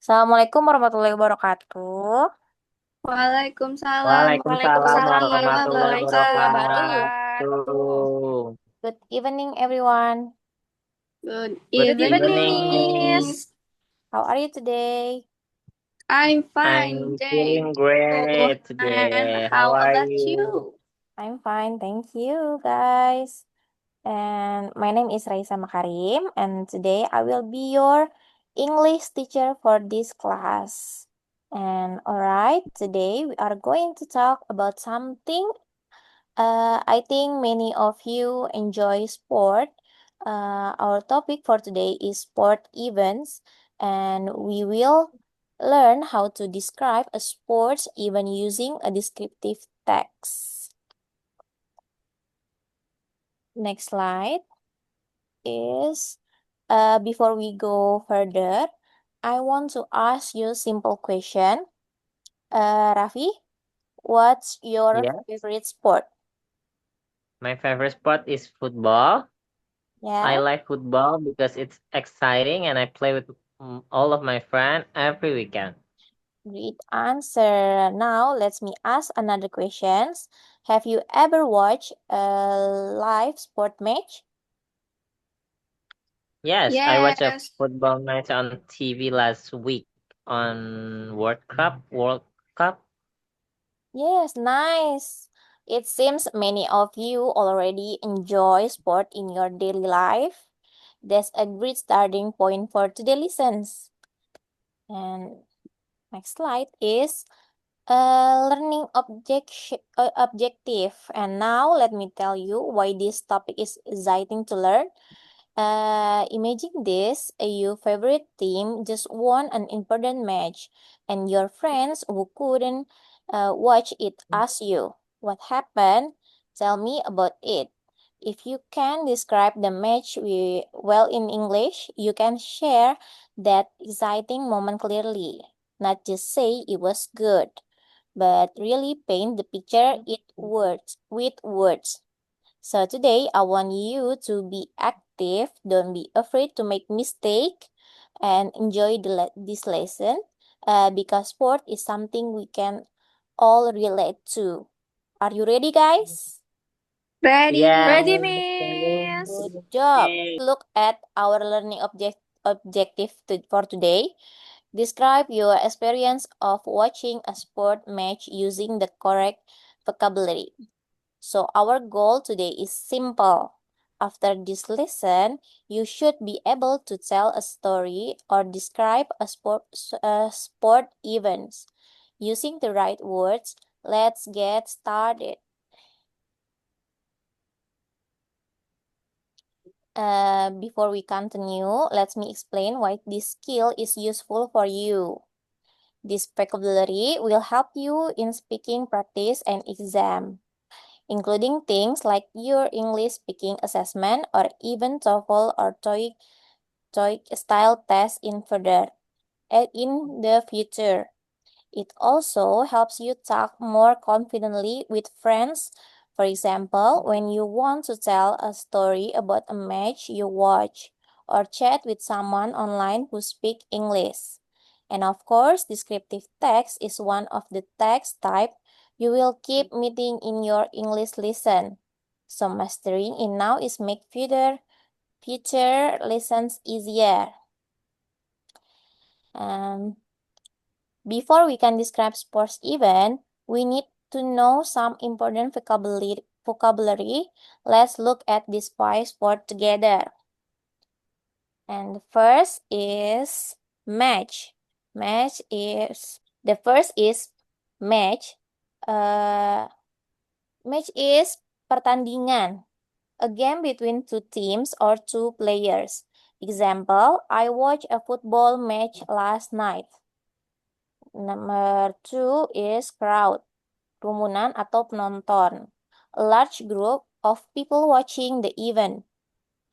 Assalamualaikum warahmatullahi wabarakatuh. Waalaikumsalam Waalaikumsalam Waalaikumsalam warahmatullahi warahmatullahi warahmatullahi wabarakatuh. wabarakatuh. Good evening, everyone. Good Good Good evening, evening, evening. Miss. How are you today? I'm fine, I'm thank feeling you. great And today. How how are about you? you? I'm fine, thank you, guys. And my name is Raisa Makarim, and today I will be your English teacher for this class. And alright, today we are going to talk about something. I think many of you enjoy sport. Our topic for today is sport events, and we will learn how to describe a sports event using a descriptive text. Next slide is before we go further, I want to ask you a simple question. Raffi, what's your Yeah, favorite sport? my favorite sport is football. I Yeah. like football because it's exciting and I play with all of my friends every weekend. Great answer. Now, let me ask another questions. Have you ever watched a live sport match? Yes, I watched a Yes, football match on TV last week on World Cup. Yes, nice. It seems many of you already enjoy sport in your daily life. That's a great starting point for today's lessons. And next slide is learning objective. And now let me tell you why this topic is exciting to learn. Imagine this, your favorite team just won an important match, and your friends who couldn't watch it ask you, what happened? Tell me about it. If you can describe the match well in English, you can share that exciting moment clearly. Not just say it was good, but really paint the picture with words. So today I want you to be active, don't be afraid to make mistake and enjoy this lesson because sport is something we can all relate to. Are you ready, guys? Yeah, ready. Ready. Miss. Good job. okay. Look at our learning objective for today. Describe your experience of watching a sport match using the correct vocabulary. So our goal today is simple. After this lesson, you should be able to tell a story or describe a sport events using the right words. Let's get started. Before we continue, let me explain why this skill is useful for you. This vocabulary will help you in speaking practice and exam, including things like your English speaking assessment or even TOEFL or TOEIC style test in the future. It also helps you talk more confidently with friends. For example, when you want to tell a story about a match you watch or chat with someone online who speak English. And of course, descriptive text is one of the text type you will keep meeting in your English lesson. So mastering it now is make future lessons easier. Um, Before we can describe sports event, we need to know some important vocabulary. Let's look at these five sports together. And the first is match. The first is match. Uh, Match is pertandingan, a game between two teams or two players. Example, I watched a football match last night. Number two is crowd, kerumunan atau penonton. A large group of people watching the event.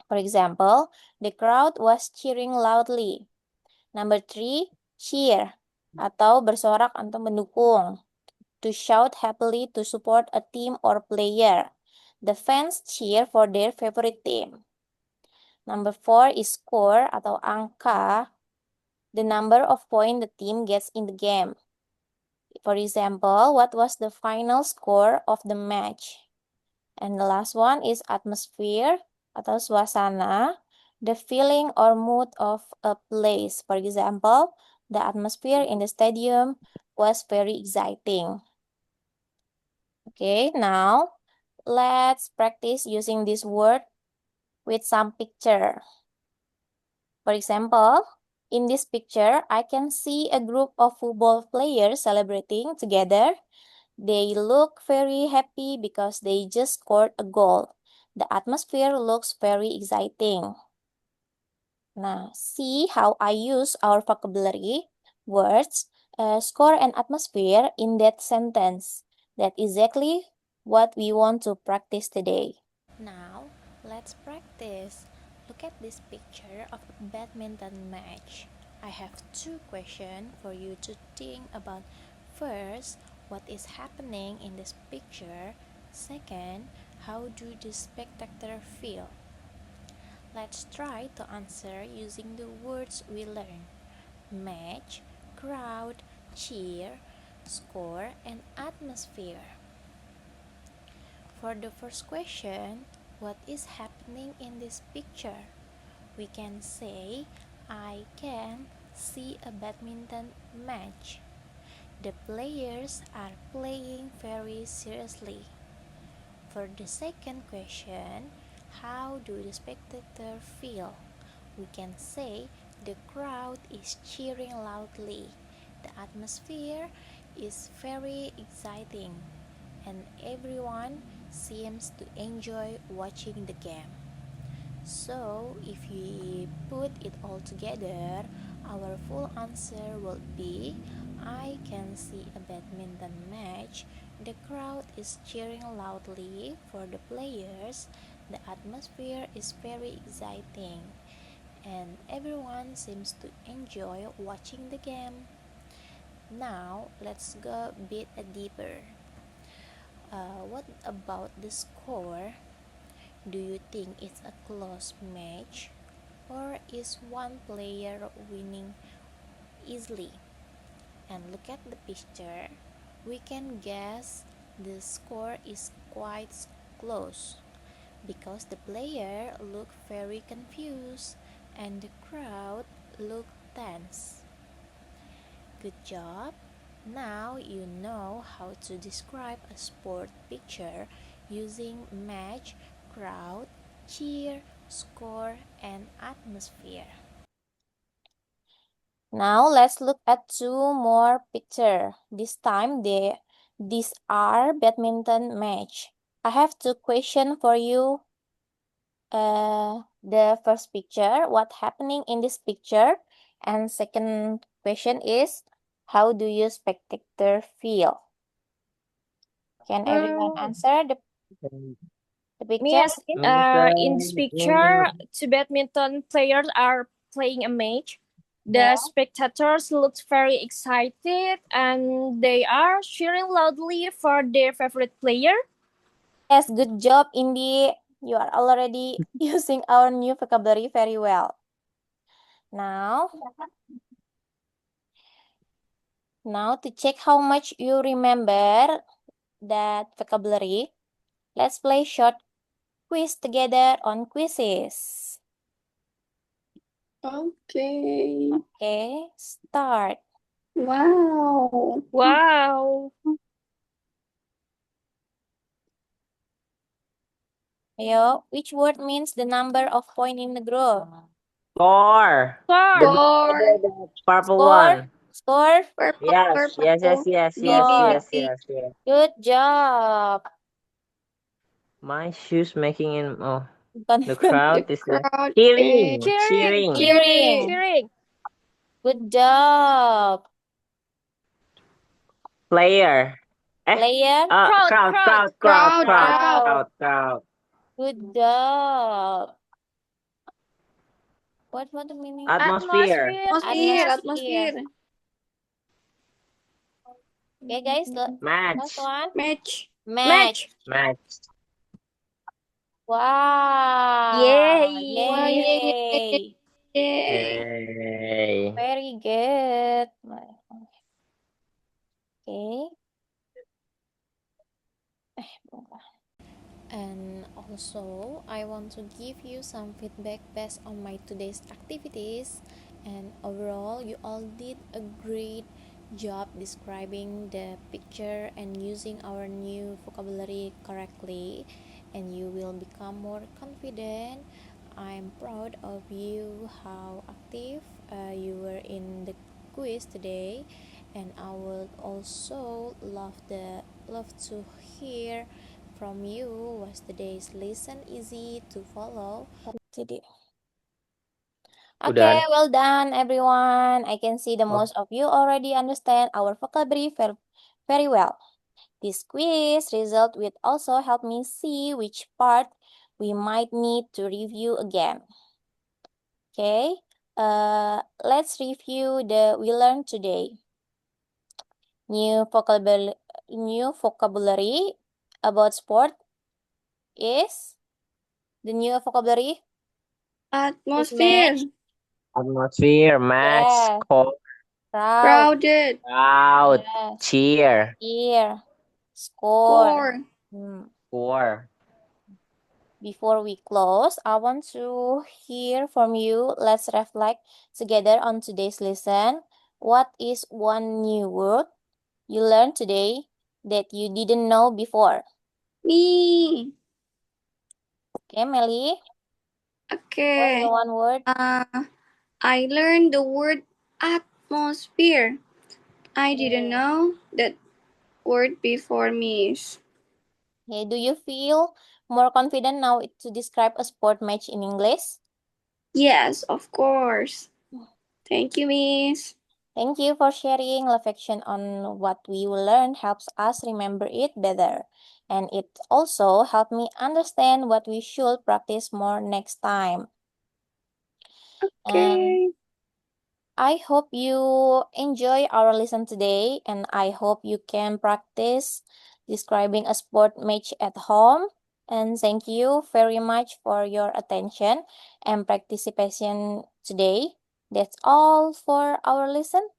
For example, the crowd was cheering loudly. Number three, cheer atau bersorak atau mendukung. To shout happily to support a team or player. The fans cheer for their favorite team. Number four is score atau angka. the number of points the team gets in the game. For example, what was the final score of the match? And the last one is atmosphere atau suasana, the feeling or mood of a place. For example, the atmosphere in the stadium was very exciting. Okay, now let's practice using this word with some picture. For example, in this picture, I can see a group of football players celebrating together. They look very happy because they just scored a goal. The atmosphere looks very exciting. Now, see how I use our vocabulary, words, score, and atmosphere in that sentence. That's exactly what we want to practice today. Now, let's practice. Look at this picture of a badminton match. I have two questions for you to think about. First, what is happening in this picture? Second, how do the spectator feel? Let's try to answer using the words we learned: match, crowd, cheer, score, and atmosphere. For the first question, what is happening in this picture? We can say, I can see a badminton match. The players are playing very seriously. For the second question, how do the spectators feel? We can say the crowd is cheering loudly. The atmosphere is very exciting, and everyone seems to enjoy watching the game. So, if we put it all together, our full answer will be I can see a badminton match. The crowd is cheering loudly for the players. The atmosphere is very exciting, and everyone seems to enjoy watching the game. Now, let's go a bit deeper. What about the score? Do you think it's a close match, or is one player winning easily? And look at the picture. We can guess the score is quite close because the player look very confused and the crowd look tense. Good job. Now you know how to describe a sport picture using match, crowd, cheer, score, and atmosphere. Now let's look at two more pictures. This time these are badminton match. I have two questions for you. The first picture, what happening in this picture? And second question is, how do you spectator feel? Can everyone answer the picture? Yes, in this picture, two badminton players are playing a match. The Yeah. spectators look very excited and they are cheering loudly for their favorite player. Yes, good job, Indi. You are already using our new vocabulary very well. Now to check how much you remember that vocabulary, let's play short quiz together on quizzes. Okay. Okay, start. Wow. Wow. Ayo, which word means the number of point in the group? Score. Score. The purple Score. one. Score. Purple, Yes, purple. yes, yes, yes, yes, Score. yes, yes, yes. Good job. My shoes making in the Bukan. crowd is Crowd cheering, is cheering. cheering. Good job. Player. Player. Crowd. Good job. What the meaning? Atmosphere. Atmosphere. Okay, guys. Match. Last one. Match. Match. Wow. Yay. Yay. Yay. Very good. Okay. And also, I want to give you some feedback based on my today's activities. And overall, you all did a great job describing the picture and using our new vocabulary correctly, and you will become more confident. I'm proud of you how active you were in the quiz today, and I would also love to hear from you. Was today's lesson easy to follow? Today. Okay, Udah. well done everyone. I can see the Oh, most of you already understand our vocabulary very well. This quiz result will also help me see which part we might need to review again. Okay, let's review the we learned today. New vocabulary about sport is the new vocabulary is Atmosphere. match. atmosphere, match, Yes. score, Crowd. Crowded. crowd, Yes. cheer, Here. Score. Score. score. Before we close, I want to hear from you. Let's reflect together on today's lesson. What is one new word you learned today that you didn't know before? Me. Okay, Melly. What's Okay. the one word? I learned the word atmosphere. I didn't know that word before, Miss. Okay, do you feel more confident now to describe a sport match in English? Yes, of course. Thank you, Miss. Thank you for sharing. Reflection on what we learned helps us remember it better. And it also helped me understand what we should practice more next time. And Okay. I hope you enjoy our lesson today, and I hope you can practice describing a sport match at home. And thank you very much for your attention and participation today. That's all for our lesson.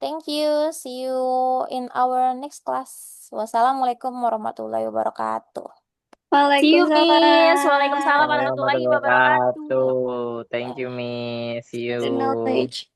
Thank you. See you in our next class. Wassalamualaikum warahmatullahi wabarakatuh. Waalaikumsalam. See you, Miss. Waalaikumsalam Waalaikumsalam Warahmatullahi warahmatullahi wabarakatuh. wabarakatuh. Thank you, Miss. See The you. knowledge.